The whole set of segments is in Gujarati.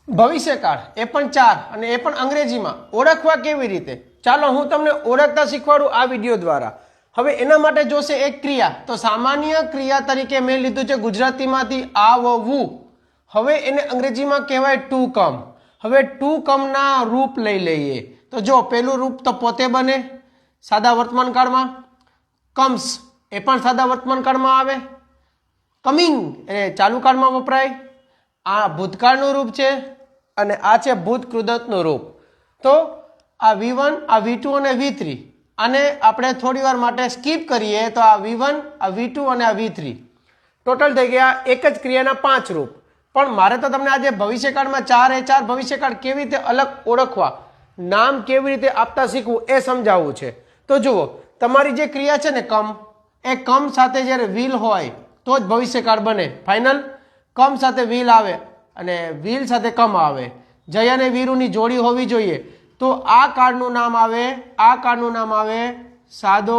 ભવિષ્યકાળ એ પણ 4 અને એ પણ અંગ્રેજીમાં ઓળખવા કેવી રીતે, ચાલો હું તમને ઓળખતા શીખવાડું આ વિડીયો દ્વારા. હવે એના માટે જોશે એક ક્રિયા, તો સામાન્ય ક્રિયા તરીકે મેં લીધું છે ગુજરાતીમાંથી આવવું. હવે એને અંગ્રેજીમાં કહેવાય ટુ કમ. હવે ટુ કમના રૂપ લઈ લઈએ. તો જો પહેલું રૂપ તો પોતે બને સાદા વર્તમાન કાળમાં, કમ્સ એ પણ સાદા વર્તમાન કાળમાં આવે, કમિંગ એ ચાલુ કાળમાં વપરાય. આ ભૂતકાળનું રૂપ છે અને આ છે ભૂત કૃદંતનું રૂપ. તો આ V1, આ V2 અને V3 અને આપણે થોડી વાર માટે સ્કીપ કરીએ તો આ V1, આ V2 અને આ V3 ટોટલ થઈ ગયા એક જ ક્રિયાના 5 રૂપ. પણ મારે તો તમને આજે ભવિષ્યકાળમાં 4 ભવિષ્યકાળ કેવી રીતે અલગ ઓળખવા, નામ કેવી રીતે આપતા શીખવું એ સમજાવવું છે. તો જુઓ, તમારી જે ક્રિયા છે ને કમ, એ કમ સાથે જ્યારે વિલ હોય તો જ ભવિષ્યકાળ બને. ફાઇનલ. કમ સાથે વિલ આવે અને વિલ સાથે કમ આવે, જય અને વીરુની જોડી હોવી જોઈએ. તો આ કાળનું નામ આવે, આ કાળનું નામ આવે સાદો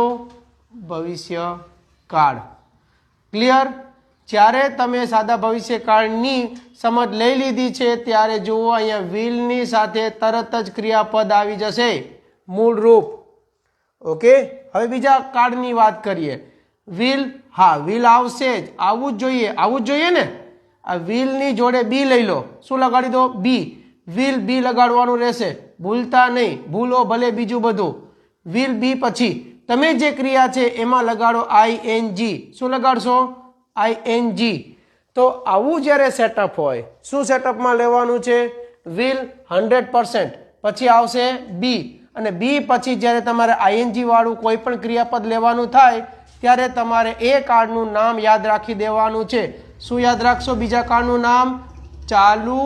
ભવિષ્યકાળ. ક્લિયર? જ્યારે તમે સાદા ભવિષ્યકાળની સમજ લઈ લીધી છે ત્યારે જુઓ અહીંયા વિલની સાથે તરત જ ક્રિયાપદ આવી જશે, મૂળ રૂપ. ઓકે, હવે બીજા કાળની વાત કરીએ. વિલ, હા વિલ આવશે જ, આવવું જ જોઈએ, આવવું જ જોઈએ ને. આ વિલની જોડે બી લઈ લો, શું લગાડી દો? બી. વિલ બી લગાડવાનું રહેશે, ભૂલતા નહીં, ભૂલો ભલે બીજું બધું. વિલ બી પછી તમે જે ક્રિયા છે એમાં લગાડો ING. શું લગાડશો? ING. તો આવું જ્યારે સેટઅપ હોય, શું સેટઅપમાં લેવાનું છે? વિલ 100%, પછી આવશે બી અને બી પછી જ્યારે તમારે ING વાળું કોઈ પણ ક્રિયાપદ લેવાનું થાય ત્યારે તમારે એ કાળનું નામ યાદ રાખી દેવાનું છે. શું યાદ રાખશો? બીજા કાળનું નામ ચાલુ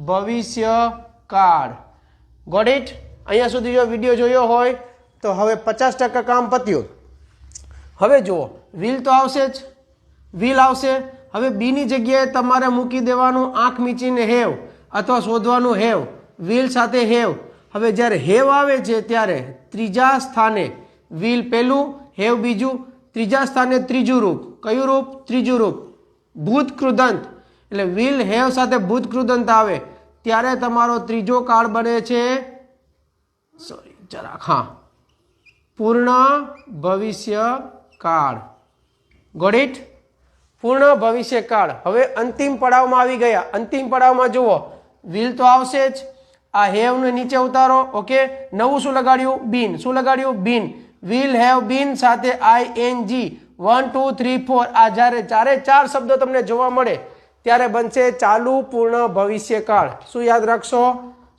ભવિષ્યકાળ. Got it? અહીંયા સુધી જો વિડીયો જોયો હોય તો હવે 50% કામ પત્યું. હવે જુઓ, વિલ તો આવશે જ, વિલ આવશે. હવે બીની જગ્યાએ તમારે મૂકી દેવાનું આંખ મીચીને હેવ અથવા શોધવાનું હેવ, વિલ સાથે હેવ. હવે જ્યારે હેવ આવે છે ત્યારે ત્રીજા સ્થાને વિલ પહેલું, હેવ બીજું, ત્રીજા સ્થાને ત્રીજું રૂપ. કયું રૂપ? ત્રીજું રૂપ ભૂત કૃદંત. એટલે વિલ હેવ સાથે ભૂત કૃદંત આવે ત્યારે તમારો ત્રીજો કાળ બને છે, સોરી જરાક, હા, પૂર્ણ ભવિષ્યકાળ. Got it? પૂર્ણ ભવિષ્યકાળ. હવે અંતિમ પડાવમાં આવી ગયા. અંતિમ પડાવમાં જુઓ, વિલ તો આવશે જ, આ હેવને નીચે ઉતારો. ઓકે, નવું શું લગાડ્યું? બીન. શું લગાડ્યું? બીન. વિલ હેવ બીન સાથે ING. 1 2 3 4 આ જ્યારે 4 શબ્દો તમને જોવા મળે ત્યારે બનશે ચાલુ પૂર્ણ ભવિષ્યકાળ. શું યાદ રાખશો?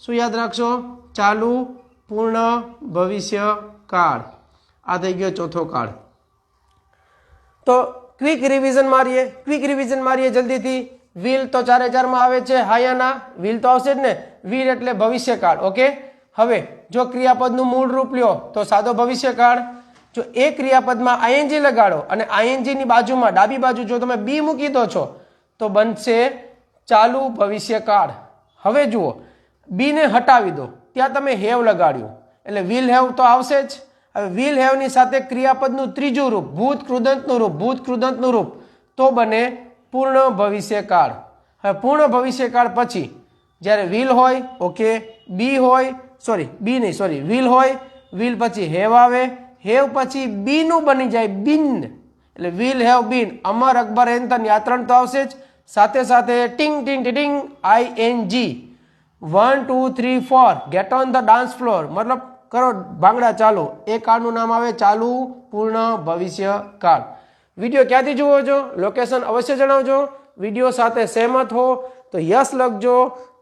શું યાદ રાખશો? ચાલુ પૂર્ણ ભવિષ્યકાળ. આ થઈ ગયો ચોથો કાળ. તો ક્વિક રિવિઝન મારીએ, ક્વિક રિવિઝન મારીએ જલ્દીથી. વિલ તો 4 માં આવે છે, હા યા ના? વિલ તો આવશે જ ને. વિલ એટલે ભવિષ્યકાળ. ઓકે, હવે જો ક્રિયાપદનું મૂળ રૂપ લ્યો તો સાદો ભવિષ્યકાળ. જો એ ક્રિયાપદમાં ING લગાડો અને ING ની બાજુમાં ડાબી બાજુ જો તમે બી મૂકી દો છો તો બનશે ચાલુ ભવિષ્યકાળ. હવે જુઓ, બીને હટાવી દો, ત્યાં તમે હેવ લગાડ્યું એટલે વિલ હેવ તો આવશે જ. હવે વિલ હેવની સાથે ક્રિયાપદનું ત્રીજું રૂપ ભૂત કૃદંતનું રૂપ, ભૂત કૃદંતનું રૂપ તો બને પૂર્ણ ભવિષ્યકાળ. હવે પૂર્ણ ભવિષ્યકાળ પછી જ્યારે વિલ હોય, ઓકે, બી હોય, સોરી બી નહીં, સોરી વિલ હોય, વિલ પછી હેવ આવે, હેવ પછી બી નું બની જાય બિન, એટલે વિલ હેવ બીન. અમર અકબર એન્થન આ 3 તો આવશે જ, સાથે સાથે ટિંગ ટિંગ ટિંગ ING. 1 2 3 4 gate on the dance floor, મતલબ કરો ભાંગડા ચાલુ. એ કાળનું નામ આવે ચાલુ પૂર્ણ ભવિષ્યકાળ. વિડીયો ક્યાંથી જુઓ છો? લોકેશન અવશ્ય જણાવજો. વિડીયો સાથે સહેમત હો તો યસ લખજો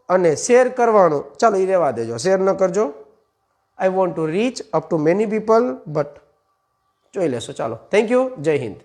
અને શેર કરવાનું, ચાલો એ રહેવા દેજો, શેર ન કરજો. I want to reach up to many people, but જોઈ લેશો. ચાલો, થેન્ક યુ. જય હિન્દ.